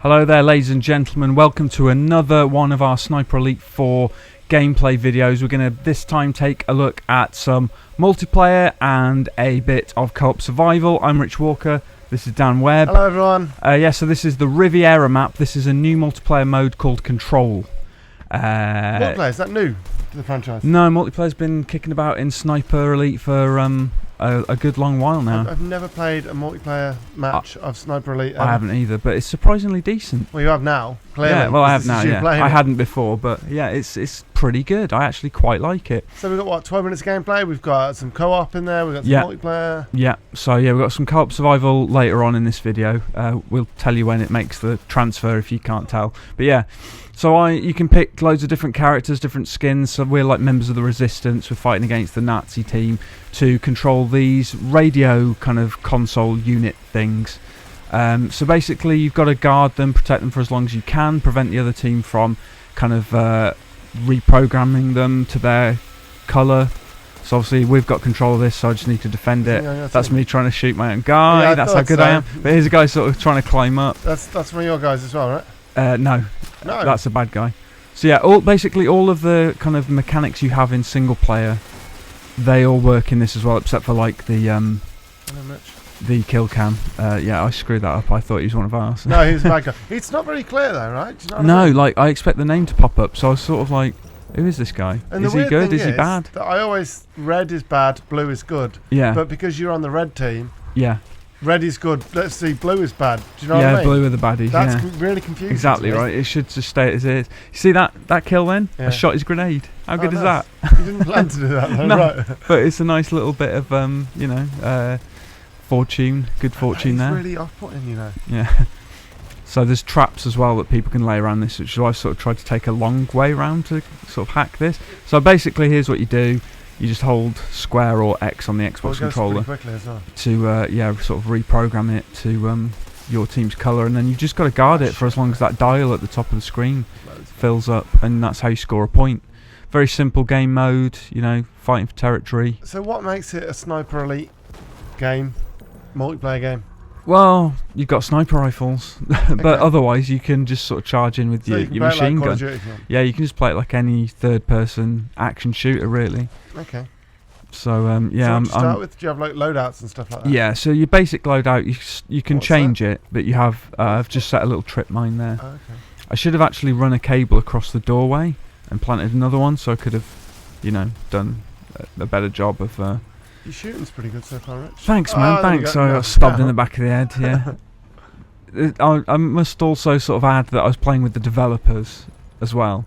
Hello there, ladies and gentlemen. Welcome to another one of our Sniper Elite 4 gameplay videos. We're going to this time take a look at some multiplayer and a bit of co-op survival. I'm Rich Walker. This is Dan Webb. Hello everyone. So this is the Riviera map. This is a new multiplayer mode called Control. Multiplayer, is that new to the franchise? No, multiplayer's been kicking about in Sniper Elite for a good long while now. I've never played a multiplayer match of Sniper Elite ever. I haven't either, but it's surprisingly decent. Well, you have now, clearly. Yeah, well, I have now, yeah. I it. hadn't before, but yeah, it's pretty good. I actually quite like it. So we've got, what, 12 minutes of gameplay? We've got some co-op in there, we've got some multiplayer. Yeah, so yeah, we've got some co-op survival later on in this video. We'll tell you when it makes the transfer if you can't tell. But yeah, so you can pick loads of different characters, different skins. So we're like members of the Resistance. We're fighting against the Nazi team to control these radio kind of console unit things. So basically you've got to guard them, protect them for as long as you can, prevent the other team from kind of reprogramming them to their colour. So obviously we've got control of this, so I just need to defend it. That's me trying to shoot my own guy. Yeah, that's how good I am. But here's a guy sort of trying to climb up. That's one of your guys as well, right? No, that's a bad guy. So yeah, basically all of the kind of mechanics you have in single player, they all work in this as well, except for like the kill cam. Yeah, I screwed that up. I thought he was one of ours. No, he was a bad guy. It's not very clear though, right? Do you know what I mean? Like I expect the name to pop up, so I was sort of like, who is this guy? And is he good? Is he bad? That I always, red is bad, blue is good. Yeah. But because you're on the red team, yeah, red is good. Let's see, blue is bad. Do you know what I mean? Yeah, blue are the baddies. That's really confusing. Exactly right. It should just stay as it is. You see that kill then? Yeah. I shot his grenade. How good is that? You didn't plan to do that, though, no, right? But it's a nice little bit of fortune, good fortune there. It's really off-putting, you know. Yeah. So there's traps as well that people can lay around this, which I sort of tried to take a long way around to sort of hack this. So basically, here's what you do: you just hold square or X on the Xbox controller to sort of reprogram it to your team's colour, and then you've just got to guard it for as long as that dial at the top of the screen fills up, and that's how you score a point. Very simple game mode, you know, fighting for territory. So what makes it a Sniper Elite game, multiplayer game? Well, you've got sniper rifles, but otherwise you can just sort of charge in with your machine gun. Yeah, you can just play it like any third-person action shooter, really. Okay. So yeah, so to start with, do you have like loadouts and stuff like that? Yeah, so your basic loadout, you can change it, but you have. I've just set a little trip mine there. Oh, okay. I should have actually run a cable across the doorway and planted another one, so I could have, you know, done a better job of. Your shooting's pretty good so far, Rich. Thanks, man. Thanks. I got stabbed in the back of the head. Yeah. I must also sort of add that I was playing with the developers as well.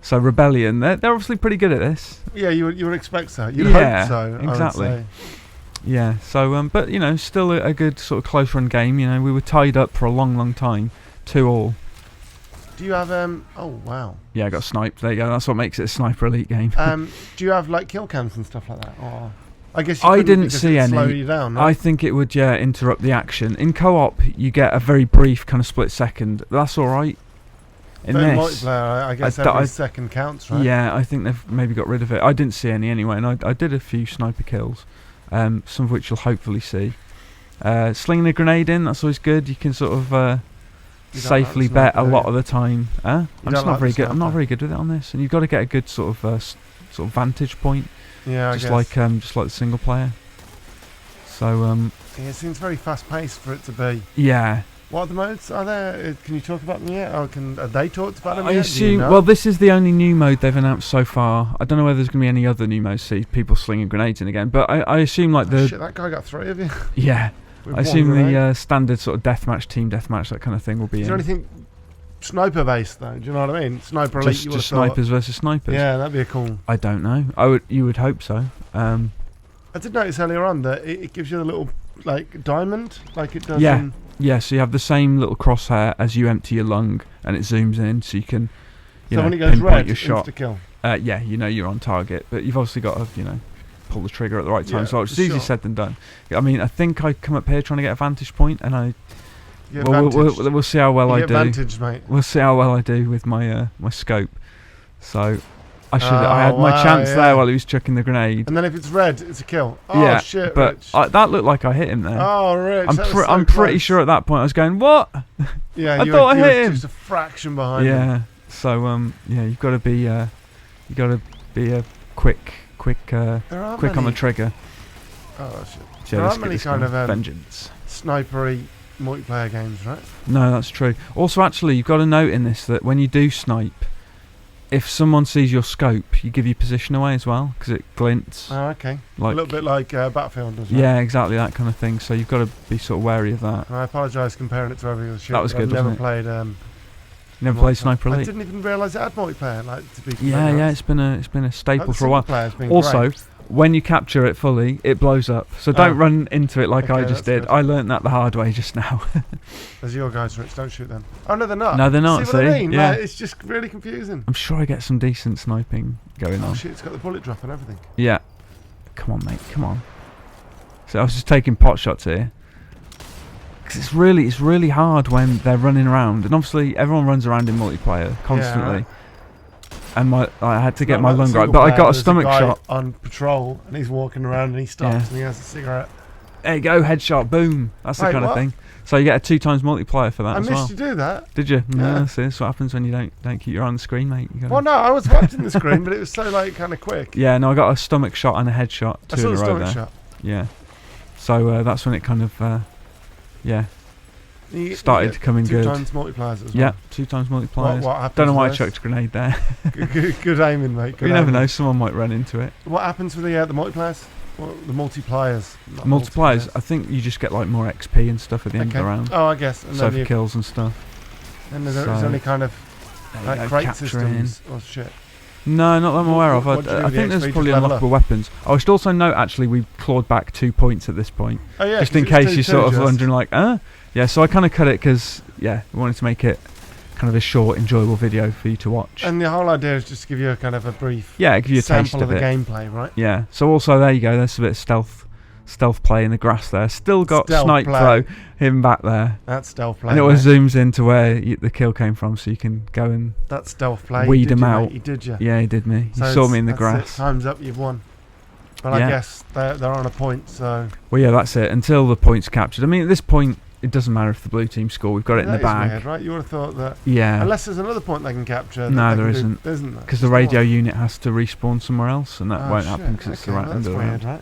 So Rebellion, they're obviously pretty good at this. Yeah, you would expect so. You'd hope so. Exactly. I would say. Yeah. So but you know, still a good sort of close run game. You know, we were tied up for a long time, 2-2. Do you have Oh wow. Yeah, I got sniped. There you go. That's what makes it a Sniper Elite game. Do you have like kill cams and stuff like that? Or I guess I didn't see any. Slow you down, right? I think it would interrupt the action. In co-op, you get a very brief kind of split second. That's all right. In this, multiplayer, I guess every second counts, right? Yeah, I think they've maybe got rid of it. I didn't see any anyway, and I did a few sniper kills, some of which you'll hopefully see. Slinging a grenade in, that's always good. You can sort of safely bet a lot of the time. I'm just not very good. I'm not very good with it on this, and you've got to get a good sort of vantage point. Yeah, just like the single player. So yeah, it seems very fast paced for it to be. Yeah. What other modes are there? Can you talk about them yet? Or have they talked about them yet? I assume. Well, this is the only new mode they've announced so far. I don't know whether there's going to be any other new modes. See people slinging grenades in again, but I assume like shit, that guy got 3 of you. Yeah. I assume the standard sort of deathmatch, team deathmatch, that kind of thing will be. Is there anything sniper based though? Do you know what I mean? Sniper Elite. Just snipers versus snipers. Yeah, that'd be a cool. I don't know. You would hope so. I did notice earlier on that it gives you a little like diamond, like it does. Yeah. Yeah. So you have the same little crosshair as you empty your lung, and it zooms in, so you can. So when it goes red, your shot. Insta-kill. Yeah, you know you're on target, but you've obviously got to pull the trigger at the right time. So it's easier said than done. I mean, I think I come up here trying to get a vantage point, and we'll see how well I do. Vantage, mate. We'll see how well I do with my my scope. So I had my chance there while he was chucking the grenade. And then if it's red, it's a kill. Oh, yeah, shit, but Rich. that looked like I hit him there. Oh, Rich, I'm pretty sure at that point I was going, what? Yeah, I thought I hit him. Just a fraction behind him. Yeah. So yeah, you've got to be quick on the trigger. Oh shit. So There let's aren't get many this kind of vengeance. snipery multiplayer games, right? No, that's true. Also, actually, you've got to note in this that when you do snipe, if someone sees your scope, you give your position away as well because it glints. Oh, okay. Like, a little bit like Battlefield does, right? Yeah, exactly that kind of thing. So you've got to be sort of wary of that. I apologise comparing it to every other shit. That was good, I've never wasn't played. Never played Sniper Elite. I didn't even realise it had multiplayer. Like, to be Yeah, it's been a staple for a while. Been also, great. when you capture it fully, it blows up. So don't run into it like I just did. Good. I learnt that the hard way just now. There's your guys, Rich. Don't shoot them. Oh no, they're not. No, they're not. See what I mean? Yeah. Like, it's just really confusing. I'm sure I get some decent sniping going on. Oh shit! It's got the bullet drop and everything. Yeah. Come on, mate. Come on. So I was just taking pot shots here. Because it's really hard when they're running around, and obviously everyone runs around in multiplayer constantly. Yeah. And I had to get my lung right, but I got a stomach shot on patrol, and he's walking around, and he stops, and he has a cigarette. There you go, headshot, boom. That's the kind of thing. So you get a 2 times multiplier for that as well. I missed you do that. Did you? Yeah. No, see, that's what happens when you don't keep your eye on the screen, mate. Well, no, I was watching the screen, but it was so like kind of quick. Yeah, no, I got a stomach shot and a headshot, 2 in a row there. Shot. Yeah. So that's when it kind of started to come in good. 2 times multipliers as well. Yeah, 2 times multipliers. What happens? Don't know why I chucked a grenade there. good aiming, mate. You never know, someone might run into it. What happens with the multipliers? Well, the multipliers. Multipliers, I think you just get like more XP and stuff at the end of the round. Oh, I guess. And so for kills and stuff. And there's only kind of like crate systems or shit. No, not that I'm aware of. I think there's probably unlockable weapons. I should also note, actually, we clawed back 2 points at this point. Oh, yeah, just in case you're sort of wondering, like, Yeah, so I kind of cut it because, yeah, we wanted to make it kind of a short, enjoyable video for you to watch. And the whole idea is just to give you a kind of a brief give you a taste sample of the gameplay, right? Yeah. So also, there you go. There's a bit of stealth play in the grass there. Still got snipe throw him back there. That's stealth play. And it always zooms into where the kill came from, so you can go and that's stealth play. Weed him out. He did you? Yeah, he did me. So he saw me in the grass. Time's up. You've won. But I guess they're on a point. So. Well, yeah, that's it. Until the point's captured. I mean, at this point, it doesn't matter if the blue team score. We've got it in the bag. Weird, right? You would have thought that. Yeah. Unless there's another point they can capture. No, there isn't. Isn't there? Because the radio unit has to respawn somewhere else, and that won't happen because it's the right end of the round. Right?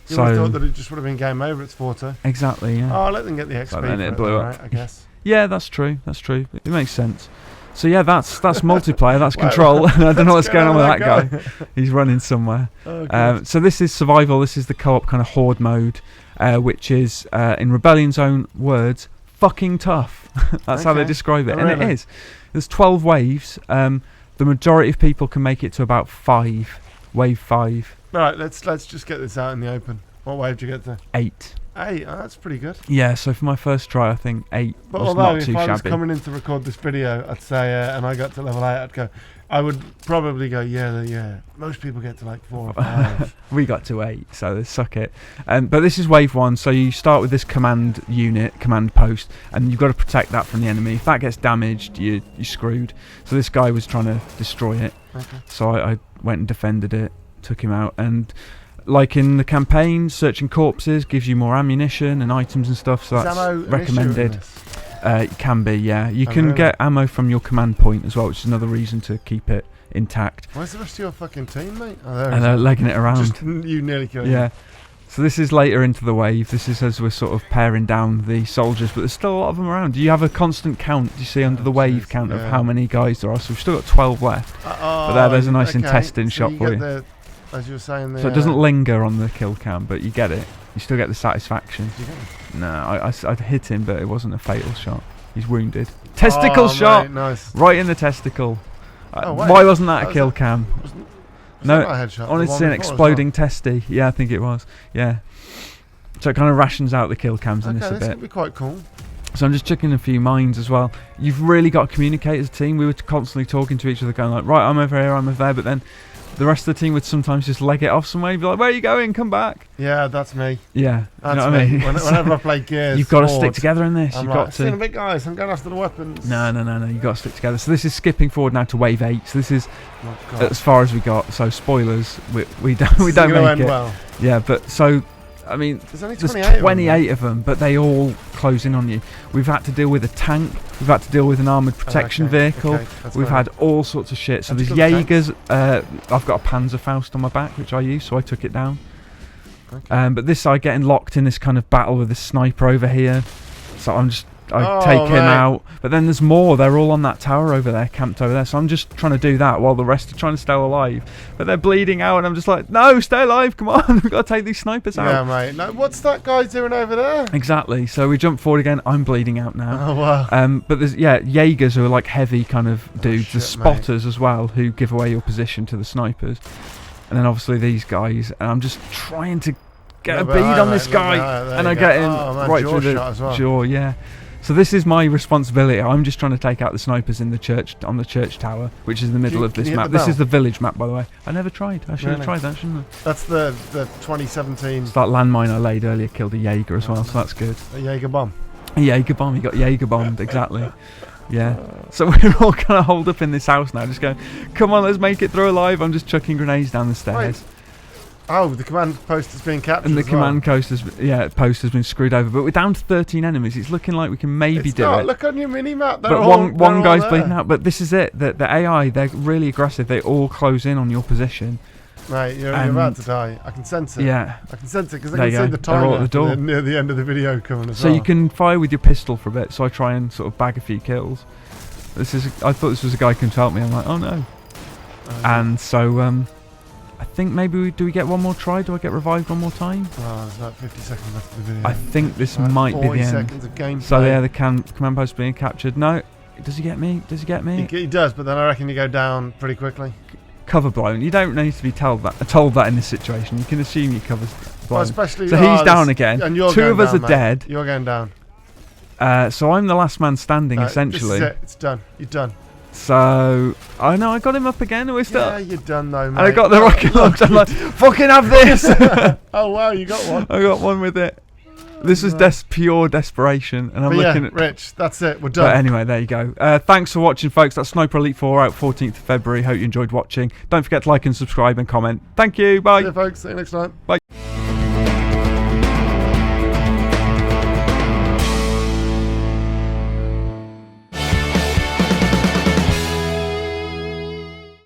You would have thought that it just would have been game over. It's 4-2. Exactly. Yeah. Oh, let them get the XP. So then it blew up. Right, I guess. Yeah, that's true. That's true. It makes sense. So yeah, that's multiplayer. That's control. I don't know what's going on with that guy. He's running somewhere. Oh, so this is survival. This is the co-op kind of horde mode, which is, in Rebellion's own words, fucking tough. That's how they describe it, and it is. There's 12 waves. The majority of people can make it to about 5. Wave 5. Right, let's just get this out in the open. What wave did you get to? 8. 8. Oh, that's pretty good. Yeah, so for my first try, I think 8 but was although not too if I was shabby. coming in to record this video, I'd say, and I got to level 8, I would probably go, yeah. Most people get to like 4 or 5. We got to 8, so suck it. But this is wave 1, so you start with this command post, and you've got to protect that from the enemy. If that gets damaged, you're screwed. So this guy was trying to destroy it. Okay. So I went and defended it, took him out, and like in the campaign, searching corpses gives you more ammunition and items and stuff, so that's recommended. It can be, yeah. You can get ammo from your command point as well, which is another reason to keep it intact. Where's the rest of your fucking team, mate? And they're legging it around. Just, you nearly killed him. So this is later into the wave. This is as we're sort of paring down the soldiers, but there's still a lot of them around. You have a constant count, you see, under the wave count of how many guys there are. So we've still got 12 left. But there's a nice intestine shot for you. As you were saying, so it doesn't linger on the kill cam, but you get it. You still get the satisfaction. Did you get him? No, I hit him, but it wasn't a fatal shot. He's wounded. Testicle shot! Mate, nice. Right in the testicle. Why wasn't that a kill cam? No, I wanted to see an exploding testy. Yeah, I think it was. Yeah. So it kind of rations out the kill cams in this a bit. This could be quite cool. So I'm just checking a few mines as well. You've really got to communicate as a team. We were constantly talking to each other, going like, right, I'm over here, I'm over there, but then the rest of the team would sometimes just leg it off somewhere. You'd be like, "Where are you going? Come back!" Yeah, that's me. Yeah, That's you know what I me. mean. Whenever I play Gears, You've got to Forward, stick together in this. I'm You've like, got "Seen a to. bit, guys. I'm going after the weapons." No. You've got to stick together. So this is skipping forward now to wave 8. So this is Oh, God. as far as we got. So spoilers, we don't This is don't gonna make end it. well. Yeah, but so I mean, There's only there's 28, 28 of them, but they all close in on you. We've had to deal with a tank. We've had to deal with an armoured protection vehicle. Okay, that's We've fine. had all sorts of shit. So How'd there's you kill the Jaegers. I've got a Panzerfaust on my back, which I use, so I took it down. Okay. But this side getting locked in this kind of battle with this sniper over here. So I Oh, take him mate. out. But then there's more. They're all on that tower over there, camped over there. So I'm just trying to do that while the rest are trying to stay alive. But they're bleeding out, and I'm just like, no, stay alive. Come on, we've got to take these snipers Yeah, out. mate. No, what's that guy doing over there? Exactly. So we jump forward again. I'm bleeding out now. Oh, wow. But there's Jaegers who are like heavy kind of dudes. There's shit, spotters as well who give away your position to the snipers, and then obviously these guys. And I'm just trying to get a Little bit bead higher, on mate, this little bit guy, higher, there and you I go. get him Oh, man, right jaw through the shot as well. jaw. Yeah. So this is my responsibility. I'm just trying to take out the snipers in the church on the church tower, which is in the middle of Can this you hit map. the This is bell? the village map, by the way. I never tried. I should have Really? tried that, shouldn't I? That's the 2017 It's that landmine I laid earlier killed a Jaeger as well, so that's good. Jaeger bomb. A Jaeger bomb. He got Jaeger bombed, exactly. Yeah. So we're all kind of holed up in this house now, just going, come on, let's make it through alive. I'm just chucking grenades down the stairs. Oh, the command post has been captured. And the as well. command post has been screwed over. But we're down to 13 enemies. It's looking like we can maybe It's do not. it. Look on your mini map. But one guy's bleeding out. But this is it. The AI, they're really aggressive. They all close in on your position. Mate, you're about to die. I can sense it. Yeah. I can sense it because I There can you see go. the They're all timer at the door. near the end of the video coming as So well. you can fire with your pistol for a bit. So I try and sort of bag a few kills. I thought this was a guy who can help me. I'm like, oh no. And so I think maybe do we get one more try? Do I get revived one more time? Oh, there's about 50 seconds left of the video. I think this About might be 40 the end. seconds of gameplay. So yeah, the command post being captured. No, does he get me? Does he get me? He does, but then I reckon you go down pretty quickly. Cover blown. You don't need to be told that in this situation. You can assume your cover's Well, blown. especially. So he's down again. And you're Two going of us down, are mate. dead. You're going down. So I'm the last man standing, essentially. This is it. It's done. You're done. So I know I got him up again. We're still. Yeah, you're done though, mate. And I got the rocket launcher. I'm like, fucking have this. Oh wow, you got one. I got one with it. This was pure desperation, and I'm But looking yeah, at. Rich, that's it. We're done. But anyway, there you go. Thanks for watching, folks. That's Sniper Elite 4 out 14th of February. Hope you enjoyed watching. Don't forget to like and subscribe and comment. Thank you. Bye. See you, folks. See you next time. Bye.